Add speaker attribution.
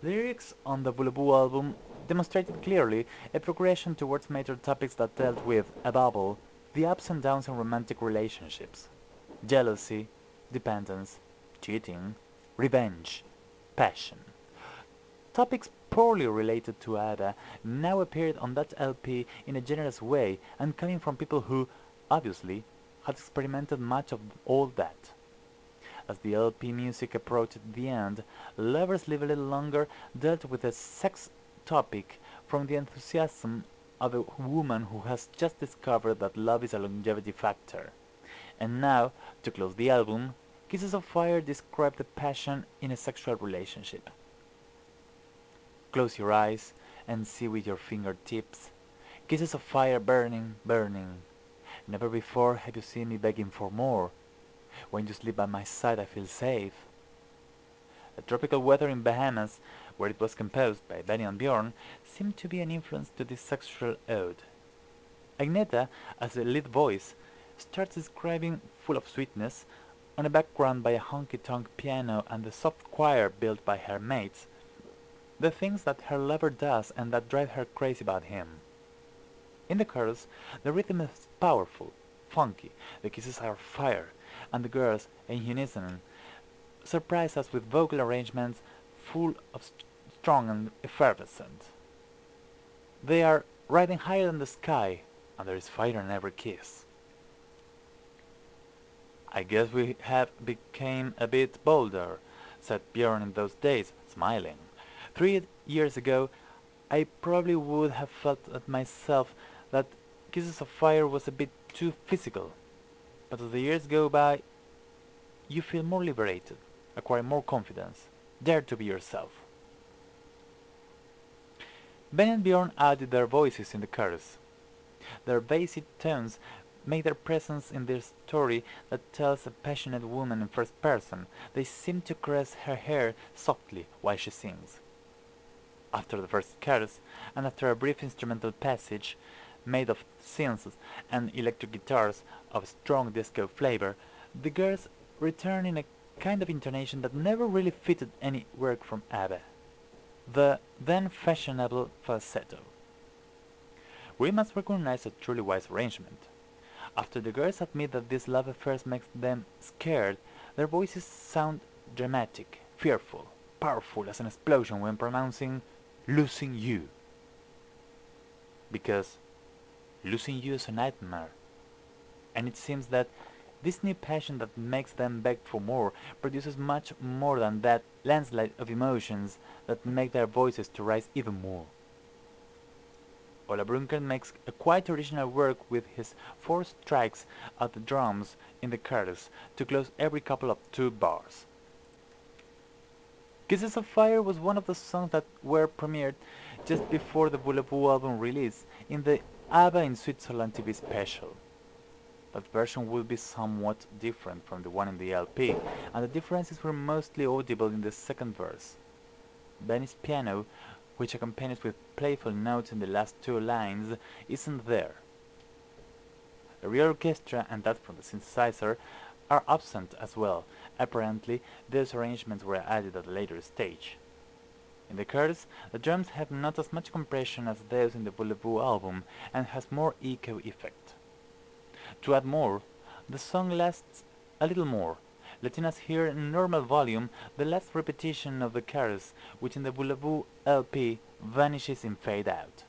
Speaker 1: Lyrics on the Voulez-Vous album demonstrated clearly a progression towards major topics that dealt with, above all, the ups and downs in romantic relationships: jealousy, dependence, cheating, revenge, passion. Topics poorly related to ABBA now appeared on that LP in a generous way and coming from people who, obviously, had experimented much of all that. As the LP music approached the end, Lovers Live a Little Longer dealt with a sex topic from the enthusiasm of a woman who has just discovered that love is a longevity factor. And now, to close the album, Kisses of Fire described the passion in a sexual relationship. Close your eyes and see with your fingertips kisses of fire burning, burning. Never before have you seen me begging for more. When you sleep by my side I feel safe. A tropical weather in Bahamas, where it was composed by Benny and Bjorn, seemed to be an influence to this sexual ode. Agneta, as the lead voice, starts describing, full of sweetness, on a background by a honky-tonk piano and the soft choir built by her mates, the things that her lover does and that drive her crazy about him. In the chorus, the rhythm is powerful, funky, the kisses are fire, and the girls, in unison, surprise us with vocal arrangements full of strong and effervescent. They are riding higher than the sky, and there is fire in every kiss. I guess we have become a bit bolder, said Björn in those days, smiling. 3 years ago, I probably would have felt at myself that Kisses of Fire was a bit too physical. But as the years go by, you feel more liberated, acquire more confidence, dare to be yourself. Ben and Bjorn added their voices in the chorus. Their bassy tones make their presence in this story that tells a passionate woman in first person. They seem to caress her hair softly while she sings. After the first chorus, and after a brief instrumental passage made of synths and electric guitars of strong disco flavor, the girls return in a kind of intonation that never really fitted any work from ABBA, the then fashionable falsetto. We must recognize a truly wise arrangement. After the girls admit that this love affair makes them scared, their voices sound dramatic, fearful, powerful as an explosion when pronouncing losing you. Because losing you is a nightmare. And it seems that this new passion that makes them beg for more produces much more than that landslide of emotions that make their voices to rise even more. Ola Brunker makes a quite original work with his 4 strikes at the drums in the chorus to close every couple of 2 bars. Kisses of Fire was one of the songs that were premiered just before the Voulez-Vous album release in the ABBA in Switzerland TV special. That version will be somewhat different from the one in the LP, and the differences were mostly audible in the second verse. Benny's piano, which accompanies with playful notes in the last 2 lines, isn't there. The real orchestra and that from the synthesizer are absent as well. Apparently, those arrangements were added at a later stage. In the chorus, the drums have not as much compression as those in the Voulez-Vous album and has more echo effect. To add more, the song lasts a little more, letting us hear in normal volume the last repetition of the chorus, which in the Voulez-Vous LP vanishes in fade out.